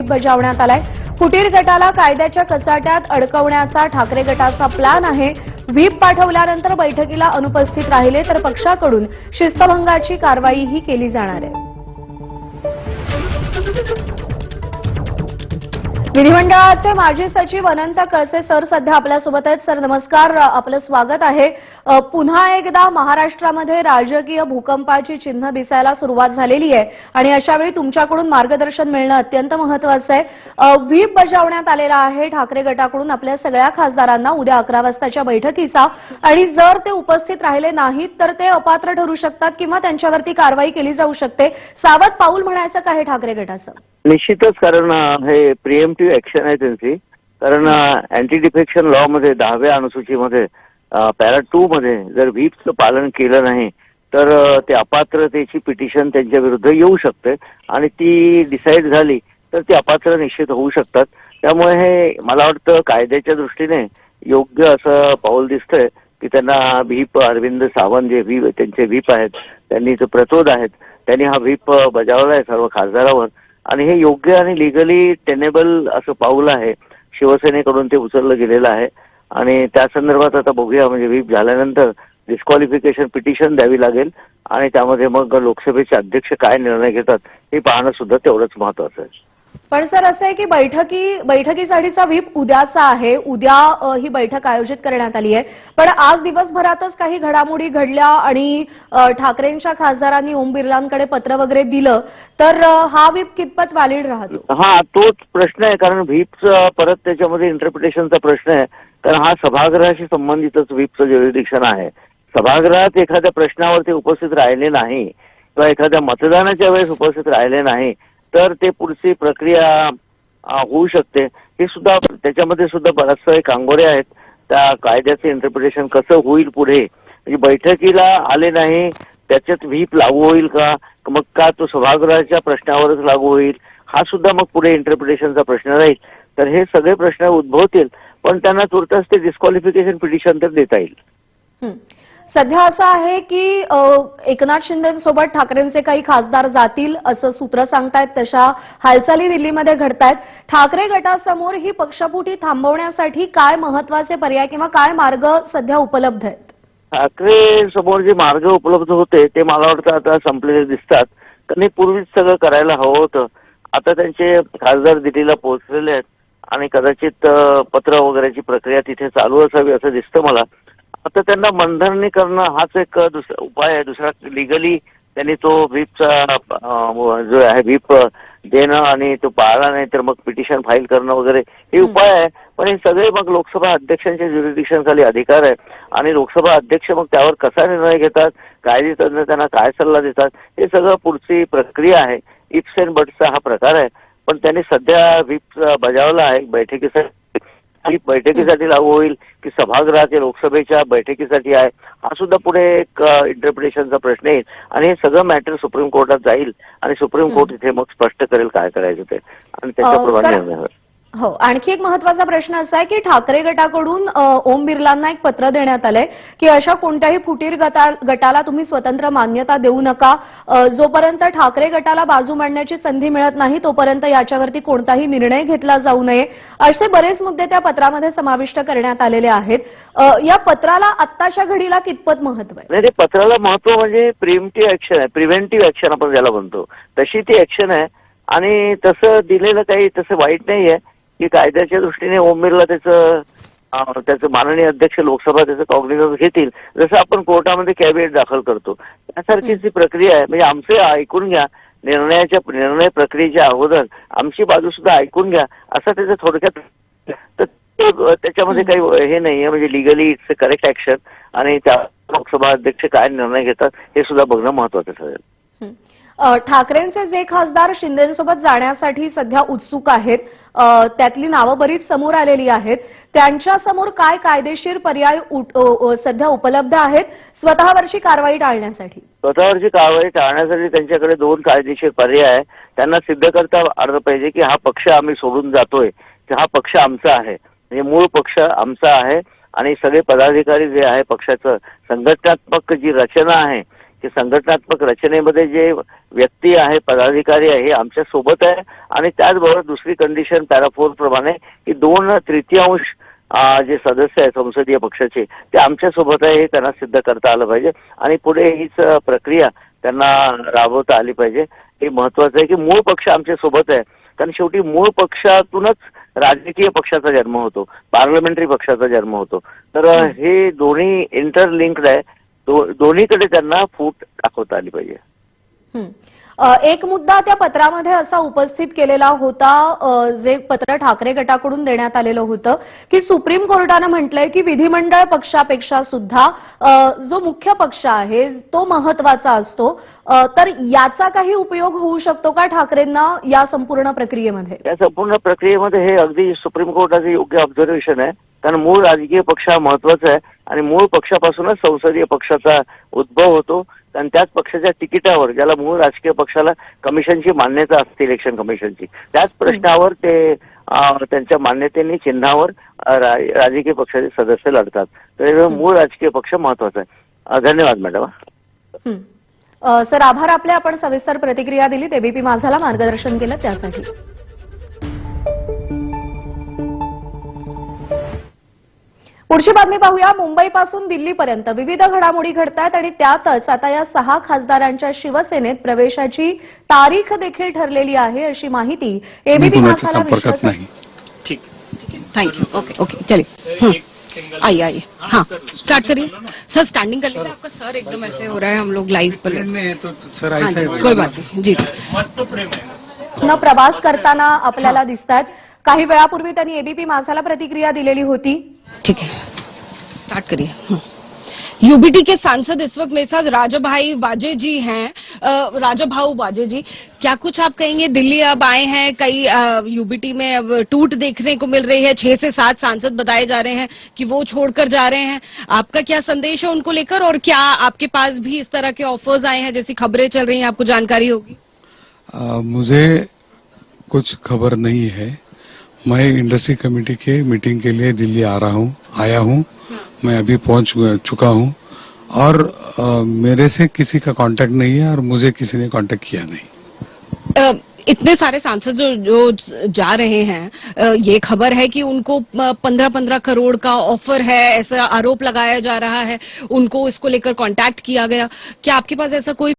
बजावण्यात आलाय। फुटीर गटाला कायद्याच्या कचाट्यात अडकवण्याचा ठाकरे गटाचा प्लॅन आहे। व्हीप पाठवल्यानंतर बैठकीला अनुपस्थित राहिले तर पक्षाकडून शिस्तभंगाची कारवाईही केली जाणार आहे। विधिमंडळाचे माजी सचिव अनंत कळसे सर सध्या आपल्यासोबत आहेत। सर नमस्कार, आपलं स्वागत आहे। पुन्हा एकदा महाराष्ट्रामध्ये राजकीय भूकंपाची चिन्ह दिसायला सुरुवात झालेली आहे आणि अशा वेळी तुमच्याकडून मार्गदर्शन मिळणं अत्यंत महत्त्वाचं आहे। व्हीप बजावण्यात आलेला आहे ठाकरे गटाकडून आपल्या सगळ्या खासदारांना उद्या 11 वाजताच्या बैठकीचा, आणि जर ते उपस्थित राहिले नाहीत तर ते अपात्र ठरू शकतात किंवा त्यांच्यावरती कारवाई केली जाऊ शकते। सावध पाऊल म्हणायचं का हे ठाकरे गटाचं? निश्चितच, कारण हे प्रिएम्प्टिव्ह ऍक्शन आहे त्यांची। कारण अँटी डिफेक्शन लॉ मध्ये 10व्या अनुसूचीमध्ये पॅरा 2 मध्ये जर व्हीपचं पालन केलं नाही तर ते अपात्रतेची पिटिशन त्यांच्या विरुद्ध येऊ शकते आणि ती डिसाईड झाली तर ते अपात्र निश्चित होऊ शकतात। त्यामुळे हे मला वाटतं कायद्याच्या दृष्टीने योग्य असं पाऊल दिसतंय की त्यांना व्हीप, अरविंद सावंत जे व्हीप त्यांचे व्हीप आहेत, त्यांनी जो प्रतोद आहेत, त्यांनी हा व्हीप बजावलाय सर्व खासदारावर आणि हे योग्य आणि लिगली टेनेबल असं पाऊल आहे। शिवसेनेकडून ते उचललं गेलेलं आहे आणि त्या संदर्भात आता बघूया, म्हणजे व्हीप झाल्यानंतर डिस्क्वालिफिकेशन पिटिशन द्यावी लागेल आणि त्यामध्ये मग लोकसभेचे अध्यक्ष काय निर्णय घेतात हे पाहणं सुद्धा तेवढंच महत्त्वाचं आहे। पण सर असं आहे की बैठकीसाठीचा व्हीप उद्याचा आहे, उद्या ही बैठक आयोजित करण्यात आली आहे, पण आज दिवसभरातच काही घडामोडी घडल्या आणि ठाकरेंच्या खासदारांनी ओम बिर्लांकडे पत्र वगैरे दिलं तर हा व्हीप कितपत व्हॅलिड राहतो? हा तोच प्रश्न आहे, कारण व्हीपचा परत त्याच्यामध्ये इंटरप्रिटेशनचा प्रश्न आहे। कारण हा सभागृहाशी संबंधितच व्हीपचं ज्युरिडिक्शन आहे। सभागृहात एखाद्या प्रश्नावर ते उपस्थित राहिले नाही किंवा एखाद्या मतदानाच्या वेळेस उपस्थित राहिले नाही तर ते पुढची प्रक्रिया होऊ शकते। हे सुद्धा त्याच्यामध्ये सुद्धा बराचसा कांगोरे आहेत। त्या कायद्याचं इंटरप्रिटेशन कसं होईल पुढे, म्हणजे बैठकीला आले नाही त्याच्यात व्हीप लागू होईल का, मग का तो सभागृहाच्या प्रश्नावरच लागू होईल, हा सुद्धा मग पुढे इंटरप्रिटेशनचा प्रश्न राहील। तर हे सगळे प्रश्न उद्भवतील, पण त्यांना तुर्तास ते डिस्क्वालिफिकेशन पिटिशन तर देता येईल। सध्या असं आहे की एकनाथ शिंदेसोबत ठाकरेंचे काही खासदार जातील असं सूत्र सांगतायत, तशा हालचाली दिल्लीमध्ये घडतायत। ठाकरे गटासमोर ही पक्षफुटी थांबवण्यासाठी काय महत्त्वाचे पर्याय किंवा काय मार्ग सध्या उपलब्ध आहेत? ठाकरे समोर जे मार्ग उपलब्ध होते ते मला वाटतं आता संपलेले दिसतात। त्यांनी पूर्वीच सगळं करायला हवं होतं। आता त्यांचे खासदार दिल्लीला पोहोचलेले आहेत आणि कदाचित पत्र वगैरेची प्रक्रिया तिथे चालू असावी असं दिसतं मला। आता त्यांना मनधरणी करणं हाच एक दुसरा उपाय आहे। दुसरा लिगली त्यांनी तो व्हीपचा जो आहे व्हीप देणं आणि तो पाळला नाही तर मग पिटिशन फाईल करणं वगैरे हे उपाय आहे। पण हे सगळे मग लोकसभा अध्यक्षांच्या ज्युरिडिक्शन खाली अधिकार आहे आणि लोकसभा अध्यक्ष मग त्यावर कसा निर्णय घेतात, कायदेतज्ञ त्यांना काय सल्ला देतात, हे सगळं पुढची प्रक्रिया आहे। इफ्स अँड बट्सचा हा प्रकार आहे। पण त्यांनी सध्या व्हीप बजावला आहे बैठकीसाठी लागू होईल की सभागृहाच्या लोकसभेच्या बैठकीसाठी आहे, हा सुद्धा पुढे एक इंटरप्रिटेशनचा प्रश्न येईल आणि हे सगळं मॅटर सुप्रीम कोर्टात जाईल आणि सुप्रीम कोर्ट इथे मग स्पष्ट करेल काय करायचं ते आणि त्याच्याप्रमाणे निर्णय होईल। हो, आणखी एक महत्त्वाचा प्रश्न असा आहे की ठाकरे गटाकडून ओम बिर्लांना एक पत्र देण्यात आलंय की अशा कोणत्याही फुटीर गटाला तुम्ही स्वतंत्र मान्यता देऊ नका। जोपर्यंत ठाकरे गटाला बाजू मांडण्याची संधी मिळत नाही तोपर्यंत याच्यावरती कोणताही निर्णय घेतला जाऊ नये, असे बरेच मुद्दे त्या पत्रामध्ये समाविष्ट करण्यात आलेले आहेत। या पत्राला आत्ताच्या घडीला कितपत महत्त्व आहे? नाही, ते पत्राला महत्त्व म्हणजे प्रिव्हेंटिव्ह ऍक्शन आहे, प्रिव्हेंटिव्ह ऍक्शन आपण ज्याला म्हणतो तशी ती ऍक्शन आहे आणि तसं दिलेलं काही तसं वाईट नाही आहे की कायद्याच्या दृष्टीने ओम बिर्ला त्याचं माननीय अध्यक्ष लोकसभा त्याचं कॉग्निझन्स घेतील, जसं आपण कोर्टामध्ये कॅबिनेट दाखल करतो त्यासारखीच ही प्रक्रिया आहे। म्हणजे आमचे ऐकून घ्या, निर्णय प्रक्रियेच्या अगोदर आमची बाजू सुद्धा ऐकून घ्या, असं त्याचं थोडक्यात। तर त्याच्यामध्ये काही हे नाही आहे, म्हणजे legally it's a correct action आणि त्या लोकसभा अध्यक्ष काय निर्णय घेतात हे सुद्धा बघणं महत्त्वाचं ठरेल। ठाकरेंचे जे खासदार शिंदेसोबत जाण्यासाठी सध्या उत्सुक आहेत त्यातली नावं बरीच समोर आलेली आहेत, त्यांच्यासमोर काय कायदेशीर पर्याय सध्या उपलब्ध आहेत स्वतःवरची कारवाई टाळण्यासाठी? स्वतःवरची कारवाई टाळण्यासाठी त्यांच्याकडे 2 कायदेशीर पर्याय आहे। त्यांना सिद्ध करता आलं पाहिजे की हा पक्ष आम्ही सोडून जातोय, की हा पक्ष आमचा आहे, म्हणजे मूळ पक्ष आमचा आहे आणि सगळे पदाधिकारी जे आहे पक्षाचं संघटनात्मक जी रचना आहे की संघटनात्मक रचनेमध्ये जे व्यक्ती आहे, पदाधिकारी आहे, हे आमच्या सोबत आहे आणि त्याचबरोबर दुसरी कंडिशन पॅरा 4 प्रमाणे की 2/3 जे सदस्य आहेत संसदीय पक्षाचे ते आमच्या सोबत आहे हे त्यांना सिद्ध करता आलं पाहिजे आणि पुढे हीच प्रक्रिया त्यांना राबवता आली पाहिजे. हे महत्वाचं आहे की मूळ पक्ष आमच्या सोबत आहे, कारण शेवटी मूळ पक्षातूनच राजकीय पक्षाचा जन्म होतो, पार्लमेंटरी पक्षाचा जन्म होतो. तर हे दोन्ही इंटरलिंक्ड आहे. दोन्हीकडे त्यांना फूट दाखवता आली पाहिजे. एक मुद्दा त्या पत्रामध्ये असा उपस्थित केलेला होता, जे पत्र ठाकरे गटाकडून देण्यात आलेलं होतं की सुप्रीम कोर्टानं म्हटलंय की विधिमंडळ पक्षापेक्षा सुद्धा जो मुख्य पक्ष आहे तो महत्वाचा असतो. तर याचा काही उपयोग होऊ शकतो का ठाकरेंना या संपूर्ण प्रक्रियेमध्ये? या संपूर्ण प्रक्रियेमध्ये हे अगदी सुप्रीम कोर्टाचे योग्य ऑब्झर्वेशन आहे, कारण मूळ राजकीय पक्ष हा महत्वाचा आहे आणि मूळ पक्षापासूनच संसदीय पक्षाचा उद्भव होतो आणि त्याच पक्षाच्या तिकिटावर ज्याला मूळ राजकीय पक्षाला कमिशनची मान्यता असते, इलेक्शन कमिशनची, त्याच प्रश्नावर ते त्यांच्या मान्यतेने चिन्हावर राजकीय पक्षाचे सदस्य लढतात. तर मूळ राजकीय पक्ष महत्वाचा आहे. धन्यवाद मॅडम. सर आभार आपले, आपण सविस्तर प्रतिक्रिया दिलीत, एबीपी माझाला मार्गदर्शन केलं त्यासाठी. पुढची बातमी पाहूया. मुंबईपासून दिल्लीपर्यंत विविध घडामोडी घडतायत आणि त्यातच आता या 6 खासदारांच्या शिवसेनेत प्रवेशाची तारीख देखील ठरलेली आहे, अशी माहिती एबीपी माझाला संपर्कात नाही. ठीक है, थैंक यू. ओके ओके चलिए. आइए आइए. हाँ स्टार्ट करिए सर. स्टैंडिंग कर लीजिए. आपका सर एकदम ऐसे हो रहा है, हम लोग लाइव पर तो सर हाँ ऐसा जी, है. कोई बात नहीं जी. न प्रवास करताना आपल्याला दिसतात. काही वेळापूर्वी त्यांनी एबीपी माझाला प्रतिक्रिया दिलेली होती. ठीक है, स्टार्ट करिए. यूबीटी के सांसद इस वक्त मेरे साथ राजाभाई वाजे जी हैं. राजाभाऊ वाजे जी, क्या कुछ आप कहेंगे? दिल्ली अब आए हैं, कई यूबीटी में अब टूट देखने को मिल रही है. 6 से 7 सांसद बताए जा रहे हैं कि वो छोड़कर जा रहे हैं. आपका क्या संदेश है उनको लेकर, और क्या आपके पास भी इस तरह के ऑफर्स आए हैं जैसी खबरें चल रही हैं, आपको जानकारी होगी? मुझे कुछ खबर नहीं है. मैं इंडस्ट्री कमेटी के मीटिंग के लिए दिल्ली आया हूं. मैं अभी पहुंच चुका हूं और मेरे से किसी का कांटेक्ट नहीं है और मुझे किसी ने कांटेक्ट किया नहीं. इतने सारे सांसद जो जा रहे हैं, ये खबर है कि उनको 15-15 करोड़ का ऑफर है, ऐसा आरोप लगाया जा रहा है. उनको इसको लेकर कांटेक्ट किया गया. क्या आपके पास ऐसा कोई